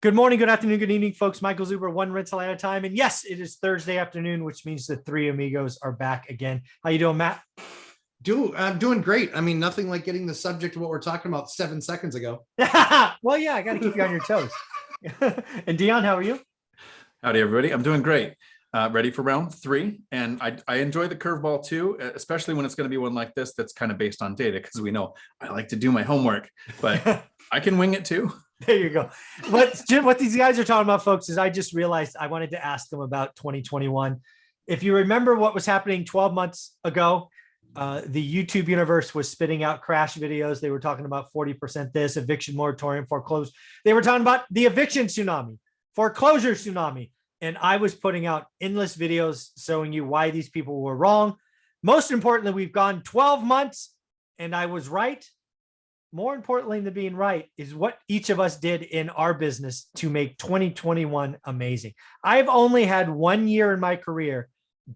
Good morning, good afternoon, good evening, folks. Michael Zuber, one rental at a time. And yes, it is Thursday afternoon, which means the three amigos are back again. How you doing, Matt? I'm doing great. I mean, nothing like getting the subject of what we're talking about 7 seconds ago. Well, yeah, I got to keep you on your toes. And Dion, how are you? Howdy, everybody. I'm doing great. Ready for round three. And I enjoy the curveball too, especially when it's going to be one like this that's kind of based on data, because we know I like to do my homework, but I can wing it too. There you go. What these guys are talking about, folks, is I just realized I wanted to ask them about 2021. If you remember what was happening 12 months ago, the YouTube universe was spitting out crash videos. They were talking about 40% this, eviction moratorium, foreclosure. They were talking about the eviction tsunami, foreclosure tsunami. And I was putting out endless videos showing you why these people were wrong. Most importantly, we've gone 12 months and I was right. More importantly than being right is what each of us did in our business to make 2021 amazing. I've only had 1 year in my career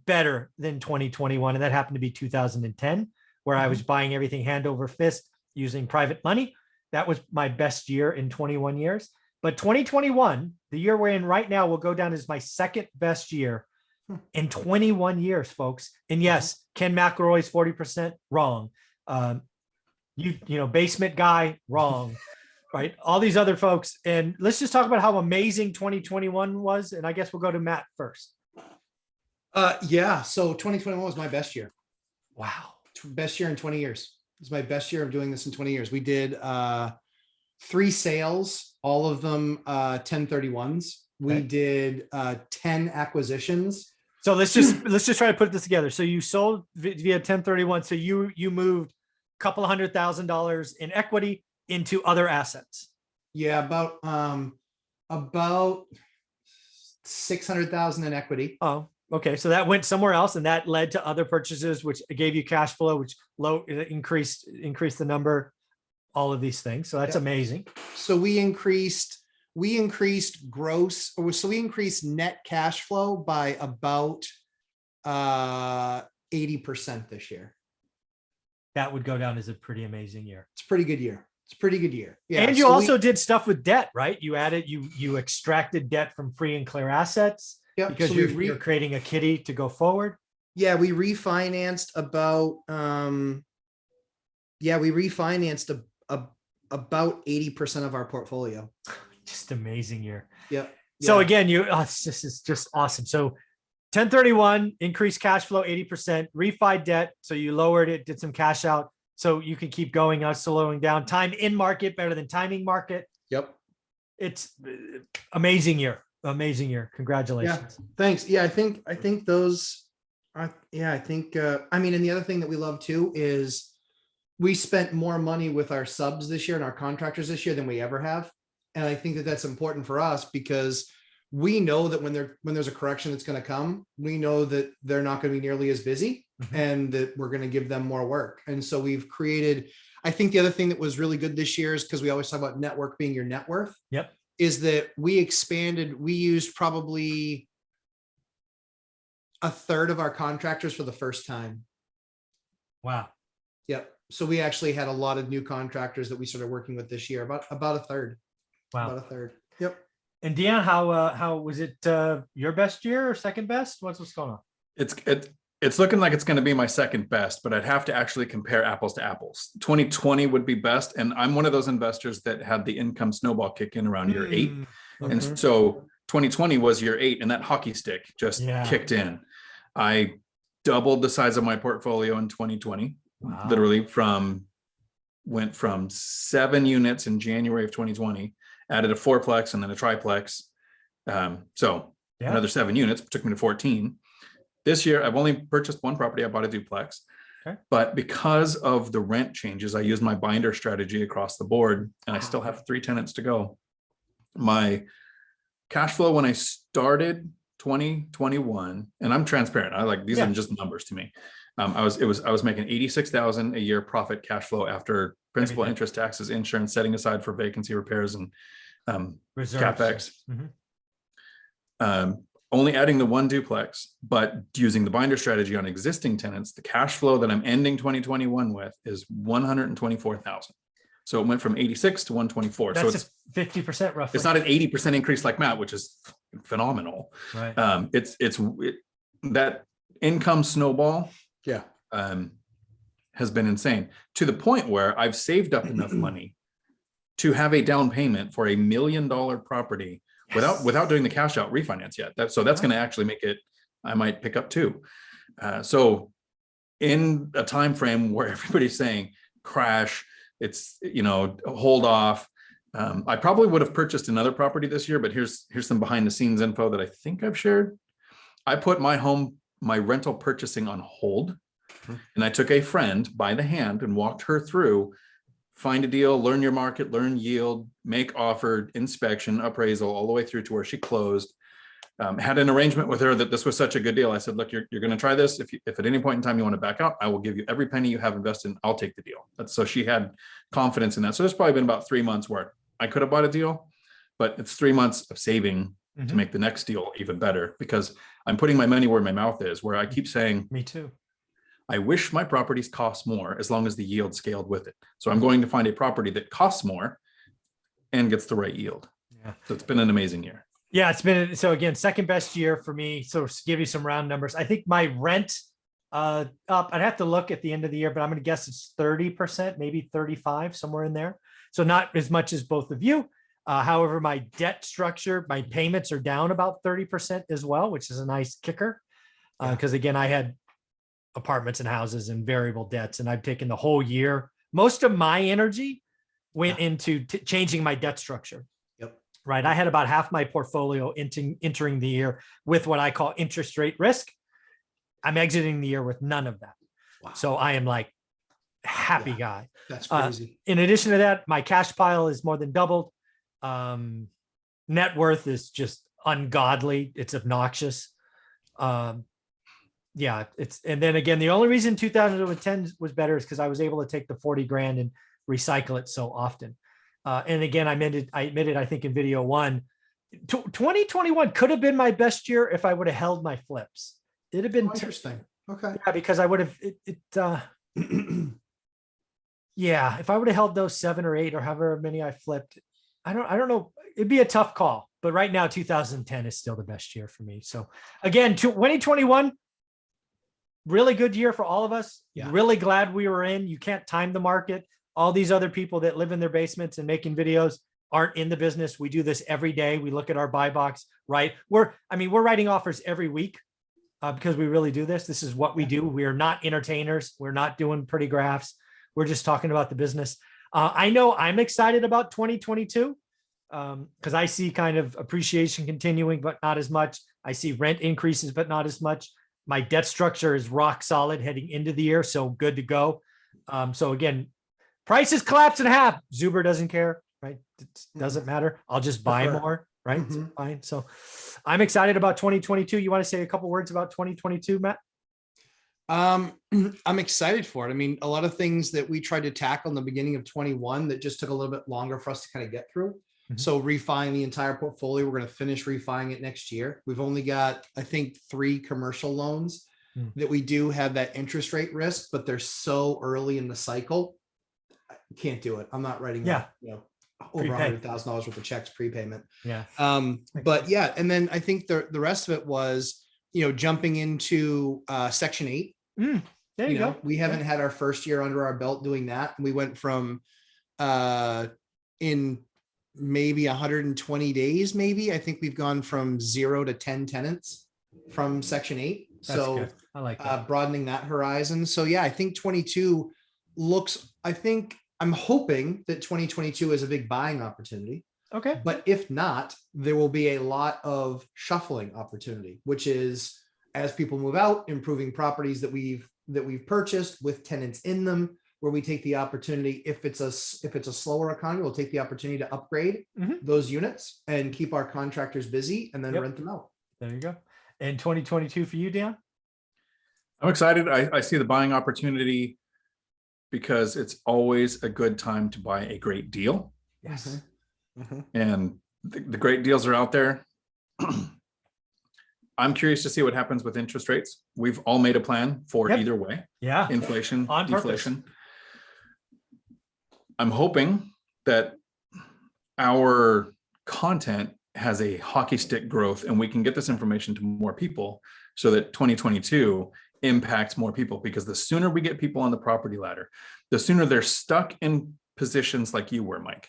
better than 2021, and that happened to be 2010, where I was buying everything hand over fist using private money. That was my best year in 21 years. But 2021, the year we're in right now, will go down as my second best year in 21 years, folks. And yes, Ken McElroy's 40% wrong. You know, basement guy, wrong, right? All these other folks. And let's just talk about how amazing 2021 was. And I guess we'll go to Matt first. Yeah. So 2021 was my best year. Wow. Best year in 20 years. It was my best year of doing this in 20 years. We did 3 sales, all of them 1031s. We did 10 acquisitions. So let's just try to put this together. So you sold via 1031. So you moved couple $100,000 in equity into other assets. Yeah, about 600,000 in equity. Oh, okay. So that went somewhere else, and that led to other purchases, which gave you cash flow, which increased the number. All of these things. So that's amazing. So we increased gross, so we increased net cash flow by about 80% this year. That would go down as a pretty amazing year. It's a pretty good year. It's a pretty good year. Yeah. And you also did stuff with debt, right? You extracted debt from free and clear assets because you're creating a kitty to go forward. Yeah. We refinanced about, about 80% of our portfolio. Just amazing year. Yeah. So again, this is just awesome. So 1031 increased cash flow 80%, refi debt. So you lowered it, did some cash out. So you can keep going, slowing down. Time in market better than timing market. Yep. It's amazing year. Amazing year. Congratulations. Yeah. Thanks. Yeah. I think those are, I mean, and the other thing that we love too is we spent more money with our subs this year and our contractors this year than we ever have. And I think that that's important for us because we know that when there's a correction that's going to come, we know that they're not going to be nearly as busy and that we're going to give them more work. And so we've created, I think the other thing that was really good this year is because we always talk about network being your net worth. Yep. Is that we used probably a third of our contractors for the first time. Wow. Yep. So we actually had a lot of new contractors that we started working with this year, about a third. Wow. About a third. Yep. And Dion, how was it your best year or second best? What's going on? It's looking like it's going to be my second best, but I'd have to actually compare apples to apples. 2020 would be best. And I'm one of those investors that had the income snowball kick in around year 8. And so 2020 was year 8 and that hockey stick just kicked in. I doubled the size of my portfolio in 2020. Wow. Literally went from 7 units in January of 2020, added a 4-plex and then a triplex. Another 7 units took me to 14. This year, I've only purchased 1 property. I bought a duplex, but because of the rent changes, I used my binder strategy across the board and I still have 3 tenants to go. My cash flow when I started 2021, and I'm transparent. I like, these are just numbers to me. I was making 86,000 a year profit cash flow after principal, interest, taxes, insurance, setting aside for vacancy repairs and CapEx. Only adding the 1 duplex, but using the binder strategy on existing tenants, the cash flow that I'm ending 2021 with is 124,000. So it went from 86 to 124. 50% roughly. It's not an 80% increase like Matt, which is phenomenal. Right. That income snowball Yeah. has been insane, to the point where I've saved up enough money to have a down payment for $1 million property without doing the cash out refinance yet. That's going to actually make it, I might pick up two. So in a time frame where everybody's saying crash, it's, hold off. I probably would have purchased another property this year, but here's some behind the scenes info that I think I've shared. I put my rental purchasing on hold, and I took a friend by the hand and walked her through, find a deal, learn your market, learn yield, make offer, inspection, appraisal, all the way through to where she closed. Had an arrangement with her that this was such a good deal. I said, look, you're going to try this. If at any point in time you want to back out, I will give you every penny you have invested. I'll take the deal. So she had confidence in that. So there's probably been about 3 months where I could have bought a deal, but it's 3 months of saving to make the next deal even better, because I'm putting my money where my mouth is, where I keep saying, Me too. I wish my properties cost more as long as the yield scaled with it. So I'm going to find a property that costs more and gets the right yield. Yeah. So it's been an amazing year. Yeah, it's been, so again, second best year for me. So to give you some round numbers, I think my rent up, I'd have to look at the end of the year, but I'm going to guess it's 30%, maybe 35, somewhere in there. So not as much as both of you. However, my debt structure, my payments are down about 30% as well, which is a nice kicker. Because again, I had apartments and houses and variable debts, and I've taken the whole year. Most of my energy went into changing my debt structure. Right. I had about half my portfolio entering the year with what I call interest rate risk. I'm exiting the year with none of that. Wow. So I am like happy guy. That's crazy. In addition to that, my cash pile is more than doubled. Net worth is just ungodly. It's obnoxious. Yeah, and then again, the only reason 2010 was better is because I was able to take the 40 grand and recycle it so often. And again, I admitted, I think in video 1, 2021 could have been my best year if I would have held my flips. It'd have been Interesting. Okay. Yeah, because I would have yeah, if I would have held those 7 or 8 or however many I flipped, I don't know. It'd be a tough call, but right now 2010 is still the best year for me. So again, 2021, really good year for all of us. Yeah. Really glad we were in. You can't time the market. All these other people that live in their basements and making videos aren't in the business. We do this every day. We look at our buy box, right? We're writing offers every week because we really do this. This is what we do. We are not entertainers. We're not doing pretty graphs. We're just talking about the business. I know I'm excited about 2022 because I see kind of appreciation continuing, but not as much. I see rent increases, but not as much. My debt structure is rock solid heading into the year. So good to go. So again, prices collapse in half. Zuber doesn't care, right? It doesn't matter. I'll just buy more, right? It's fine. So I'm excited about 2022. You want to say a couple words about 2022, Matt? I'm excited for it. I mean, a lot of things that we tried to tackle in the beginning of 21 that just took a little bit longer for us to kind of get through. So refining the entire portfolio, we're going to finish refining it next year. We've only got, I think, 3 commercial loans that we do have that interest rate risk, but they're so early in the cycle. Can't do it. I'm not writing over $100,000 worth of checks prepayment. Yeah. But yeah, and then I think the rest of it was, jumping into Section 8. There you go. We haven't had our first year under our belt doing that. We went from in maybe 120 days, maybe. I think we've gone from 0 to 10 tenants from Section 8. That's good. I like that. Broadening that horizon. So yeah, I think 22 looks, I'm hoping that 2022 is a big buying opportunity. Okay. But if not, there will be a lot of shuffling opportunity, which is as people move out, improving properties that we've purchased with tenants in them, where we take the opportunity, if it's a slower economy, we'll take the opportunity to upgrade those units and keep our contractors busy and then rent them out. There you go. And 2022 for you, Dan? I'm excited. I see the buying opportunity because it's always a good time to buy a great deal. Yes. And the great deals are out there. I'm curious to see what happens with interest rates. We've all made a plan for either way. Yeah. Inflation, On deflation. I'm hoping that our content has a hockey stick growth and we can get this information to more people so that 2022 impacts more people, because the sooner we get people on the property ladder, the sooner they're stuck in positions like you were, Mike.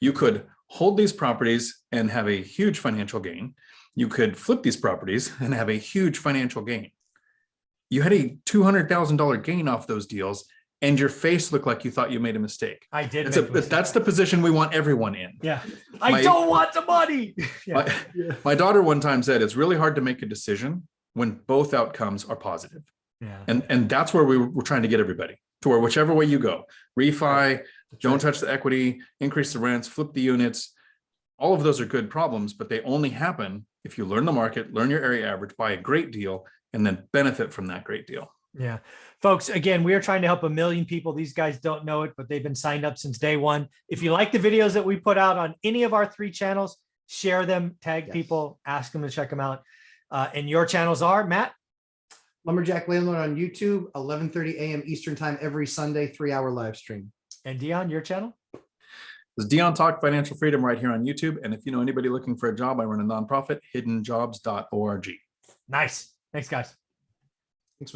You could hold these properties and have a huge financial gain. You could flip these properties and have a huge financial gain. You had a $200,000 gain off those deals and your face looked like you thought you made a mistake. I did. That's the position we want everyone in. Yeah. I don't want the money. Yeah. My daughter one time said, it's really hard to make a decision when both outcomes are positive. Yeah. And that's where we're trying to get everybody to, where whichever way you go, refi, don't touch the equity, increase the rents, flip the units. All of those are good problems, but they only happen if you learn the market, learn your area average, buy a great deal, and then benefit from that great deal. Yeah. Folks, again, we are trying to help 1 million people. These guys don't know it, but they've been signed up since day one. If you like the videos that we put out on any of our 3 channels, share them, tag people, ask them to check them out. And your channels are, Matt? Lumberjack Landlord on YouTube, 11:30 a.m. Eastern time every Sunday, 3-hour live stream. And Dion, your channel? This is Dion Talk Financial Freedom right here on YouTube. And if you know anybody looking for a job, I run a nonprofit, hiddenjobs.org. Nice. Thanks, guys.